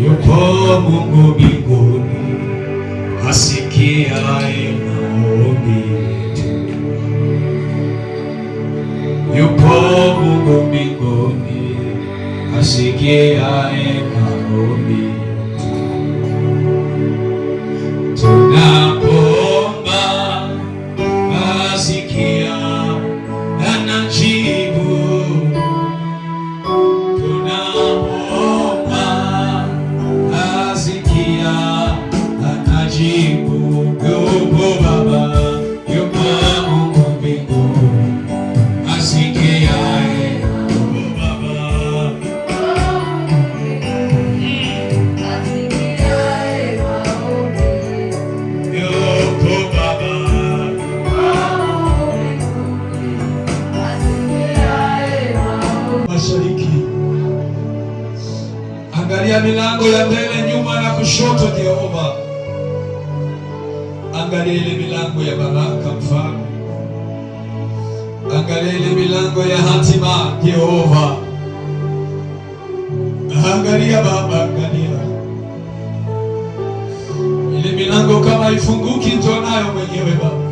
Yupo Mungu mbinguni asikiaye maombi yetu. Yupo Mungu mbinguni asikiaye maombi yetu. Tunapoomba asikia, anajibu. Tunapoomba asikia, anajibu. Yupo Baba, yupo Mungu mbinguni asikiaye. Yupo Baba, yupo Baba. Mashariki, angalia milango ya mbele, nyuma na kushoto. Jehova, angalia ile milango ya baraka Mfalme, angalia ile milango ya hatima Jehova, angalia Baba, angalia ile milango. Kama ifunguki, njoo nayo mwenyewe Baba.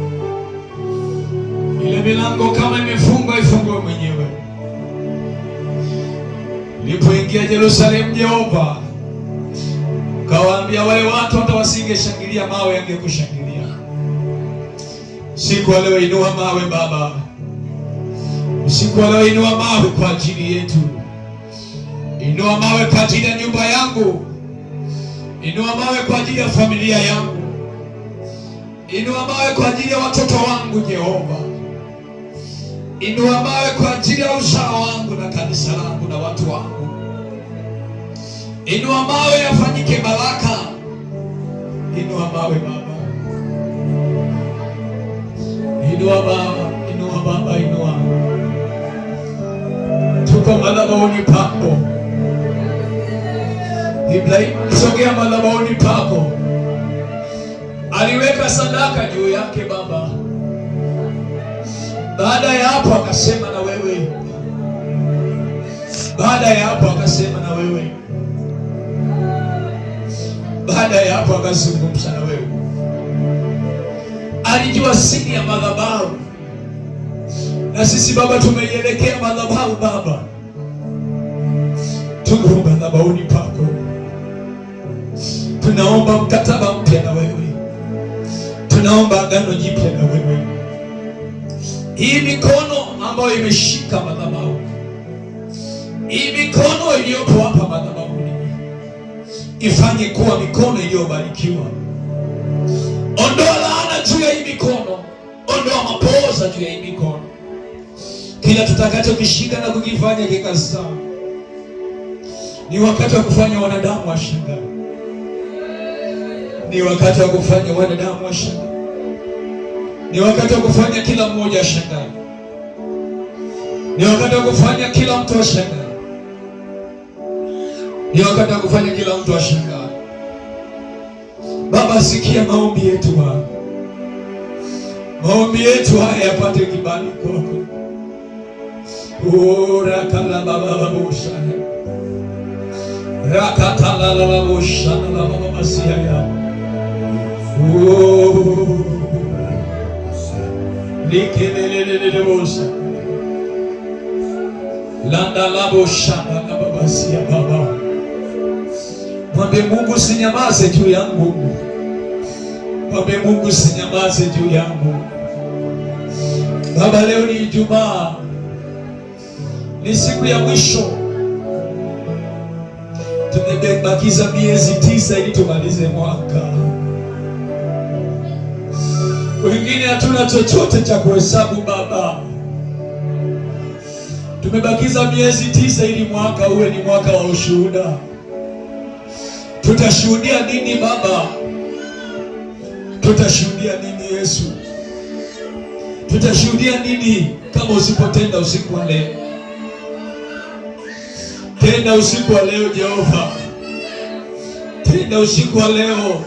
Ile milango kama imefungwa, ifungue mwenyewe. Nilipoingia Yerusalemu Jehova, kawaambia wale watu hata wasingeshangilia, mawe yangekushangilia. Usiku wa leo inua mawe Baba, usiku wa leo inua mawe kwa ajili yetu. Inua mawe kwa ajili ya nyumba yangu, inua mawe kwa ajili ya familia yangu, inua mawe kwa ajili ya watoto wangu Jehova. Inua mawe kwa ajili ya uzao wangu na kanisa langu na watu wangu. Inua mawe yafanyike baraka. Inua mawe Baba, inua Baba, inua Baba, inua. Tuko madhabahuni pako Ibrahimu, sogea madhabahuni pako. Aliweka sadaka juu yake Baba. Baada ya hapo akasema na wewe. Baada ya hapo akasema na wewe. Baada ya hapo akazungumza na wewe. Alijua siri ya madhabahu. Na sisi Baba tumeielekea madhabahu Baba. Tuko madhabahuni pako. Tunaomba mkataba mpya na wewe. Tunaomba agano jipya na wewe. Hii mikono ambayo imeshika madhabahu, hii mikono iliyopo hapa madhabahuni, ifanye kuwa mikono iliyobarikiwa. Ondoa laana juu ya hii mikono, ondoa mapoza juu ya hii mikono. Kila tutakachokishika na kukifanya kikasaa, ni wakati wa kufanya wanadamu washangae. Ni wakati wa kufanya wanadamu washangae. Ni wakati wa kufanya kila mmoja ashangae. Ni wakati wa kufanya kila mtu ashangae. Ni wakati wa kufanya kila mtu ashangae. Baba, sikia maombi yetu Baba. Maombi yetu haya yapate kibali kwako. Urakala Baba babushana. Rakatala la babushana la Baba masia ya. Likelelelele bosa. Landa la boshana la Baba sia Baba. Mwambie Mungu sinyamaze juu yangu. Mwambie Mungu sinyamaze juu yangu. Baba, leo ni Ijumaa. Ni siku ya mwisho. Tumebakiza miezi 9 ili tumalize mwaka. Wengine hatuna chochote cha kuhesabu Baba. Tumebakiza miezi 9 ili mwaka uwe ni mwaka wa ushuhuda. Tutashuhudia nini Baba? Tutashuhudia nini Yesu? Tutashuhudia nini kama usipotenda usiku wa leo? Tenda usiku wa leo Jehova. Tenda usiku wa leo.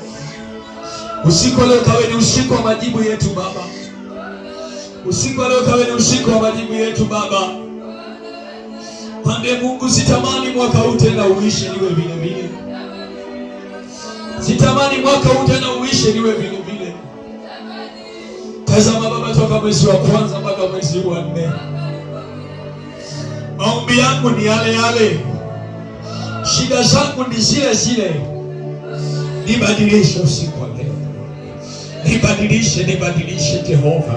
Usiku wa leo kawe ni usiku wa majibu yetu Baba. Usiku wa leo kawe ni usiku wa majibu yetu Baba. Mwambie Mungu sitamani mwaka huu tena uishi niwe vile vile. Sitamani mwaka huu tena uishe niwe vile vile. Tazama Baba, toka mwezi wa kwanza mpaka mwezi wa 4, maombi yangu ni yale yale, shida zangu ni zile zile. Nibadilishe usiku wa leo, nibadilishe Jehova,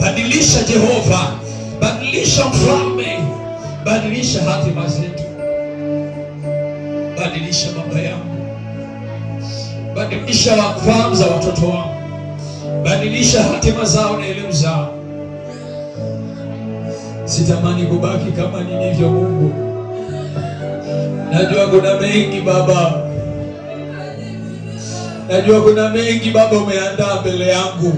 badilisha Jehova, badilisha Mfalme, badilisha hatima zetu, badilisha baba yangu, badilisha fahamu za watoto wangu, badilisha hatima zao na elimu zao. Sitamani kubaki kama nilivyo Mungu. Najua kuna mengi Baba, najua kuna mengi Baba umeandaa mbele yangu.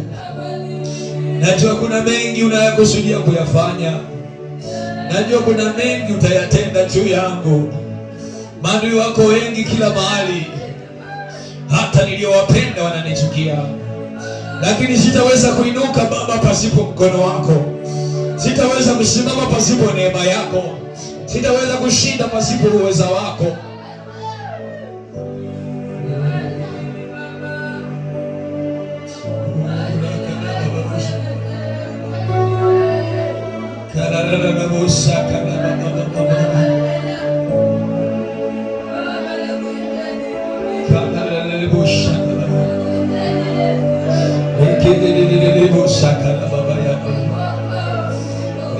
Najua kuna mengi unayakusudia kuyafanya. Najua kuna mengi utayatenda juu yangu. Maadui wako wengi kila mahali, hata niliowapenda wananichukia. Lakini sitaweza kuinuka Baba pasipo mkono wako. Sitaweza kusimama pasipo neema yako. Sitaweza kushinda pasipo uweza wako.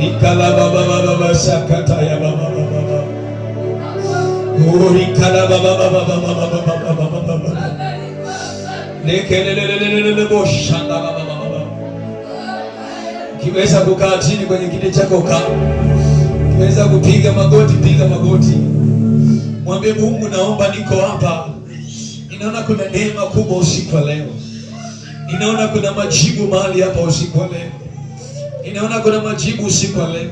Ikala baba sakata ya baba ikala baba lekelelelelele boshanda baba. Kiweza kukaa chini kwenye kiti chako kaa. Kiweza kupiga magoti, piga magoti. Mwambie Mungu, naomba niko hapa. Ninaona kuna neema kubwa usiku wa leo. Ninaona kuna majibu mahali hapa usiku wa leo. Ninaona kuna majibu usiku wa leo.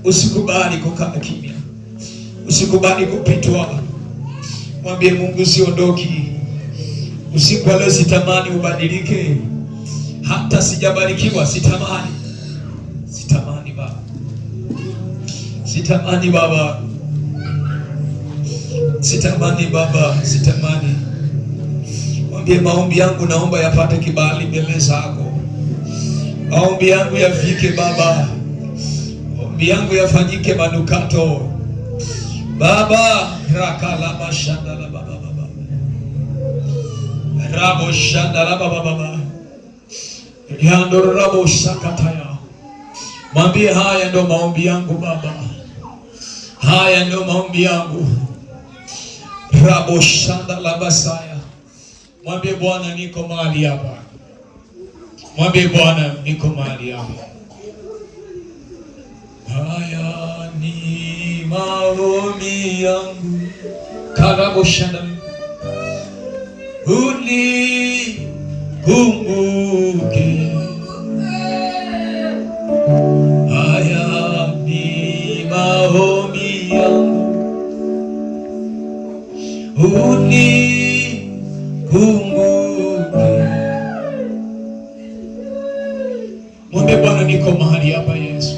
Usikubali kukaa kimya. Usikubali kupitwa. Mwambie Mungu, siondoki. Usiku wa leo sitamani ubadilike. Hata sijabarikiwa sitamani. Sitamani Baba. Sitamani Baba. Sitamani Baba, sitamani. Mwambie maombi yangu naomba yapate kibali mbele zako. Maombi yangu yafike Baba. Maombi yangu yafanyike manukato. Baba, rakala bashanda la baba baba. Rabo shanda la baba baba. Yando rabo shakataya. Mwambie haya ndo maombi yangu Baba. Haya ndo maombi yangu. Rabo shanda la basaya. Mwambie Bwana, niko mahali hapa. Mwambie Bwana, niko mahali hapa. Haya ni maombi yangu. Karabo shanda. Unikumbuke. Haya ni maombi yangu. Unikumbuke. Mwambie Bwana, niko mahali hapa Yesu.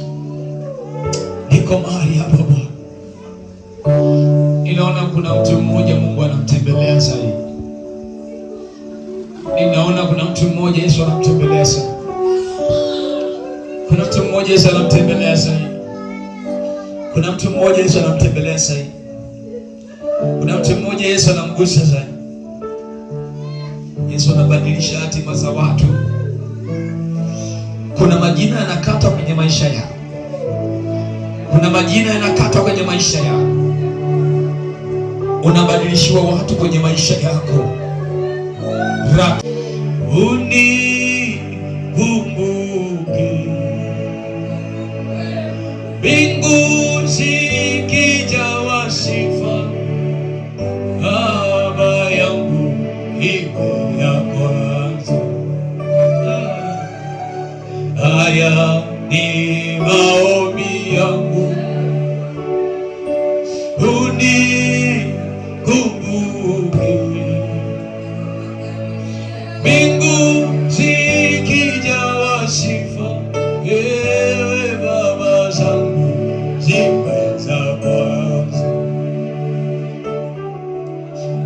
Niko mahali hapa Bwana. Ninaona kuna mtu mmoja Mungu anamtembelea sasa. Ninaona kuna mtu mmoja Yesu anamtembelea sasa. Kuna mtu mmoja Yesu anamtembelea sasa. Kuna mtu mmoja Yesu anamtembelea sasa. Kuna mtu mmoja Yesu anamgusa sasa. Yesu anabadilisha hatima za watu. Kuna majina yanakatwa kwenye maisha yao. Kuna majina yanakatwa kwenye maisha yao. Unabadilishiwa watu kwenye maisha yako. Unikumbuke. Mbingu zikijawa sifa, Baba yangu iko ya kwanza. Haya ni maombi yangu. Unikumbuke. Mbingu zikijawa sifa, ewe Baba zangu zimeza kwanza.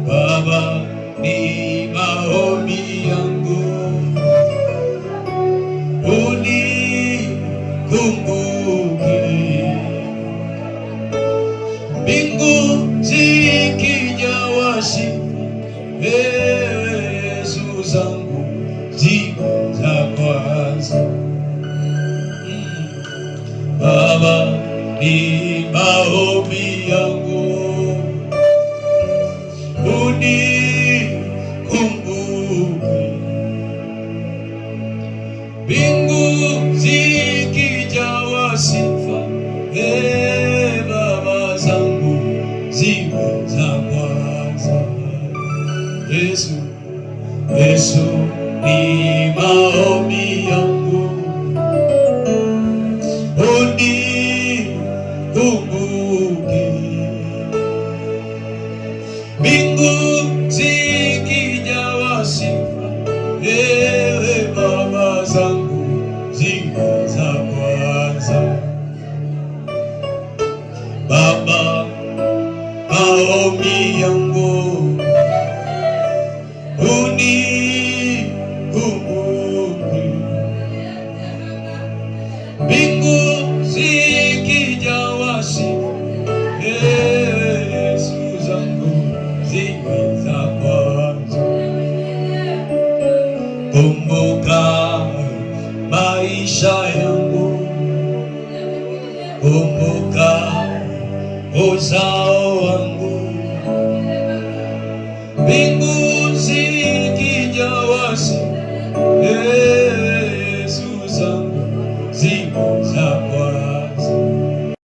Baba, mbingu zikijawa sifa, Yesu zangu ziko za kwanza. Baba, ni maombi yangu unikumbuke, mbingu zikijawa sifa, Baba zangu ziko za kwanza. Yesu, Yesu, ni maombi yangu unikumbuke, mbingu zikijawa sifa, Baba zangu ziko za kwanza. Baba, maombi yangu unikumbuke, mbingu zikijawa sifa, Yesu zangu ziko za kwanza. Kumbuka maisha yangu, kumbuka uzao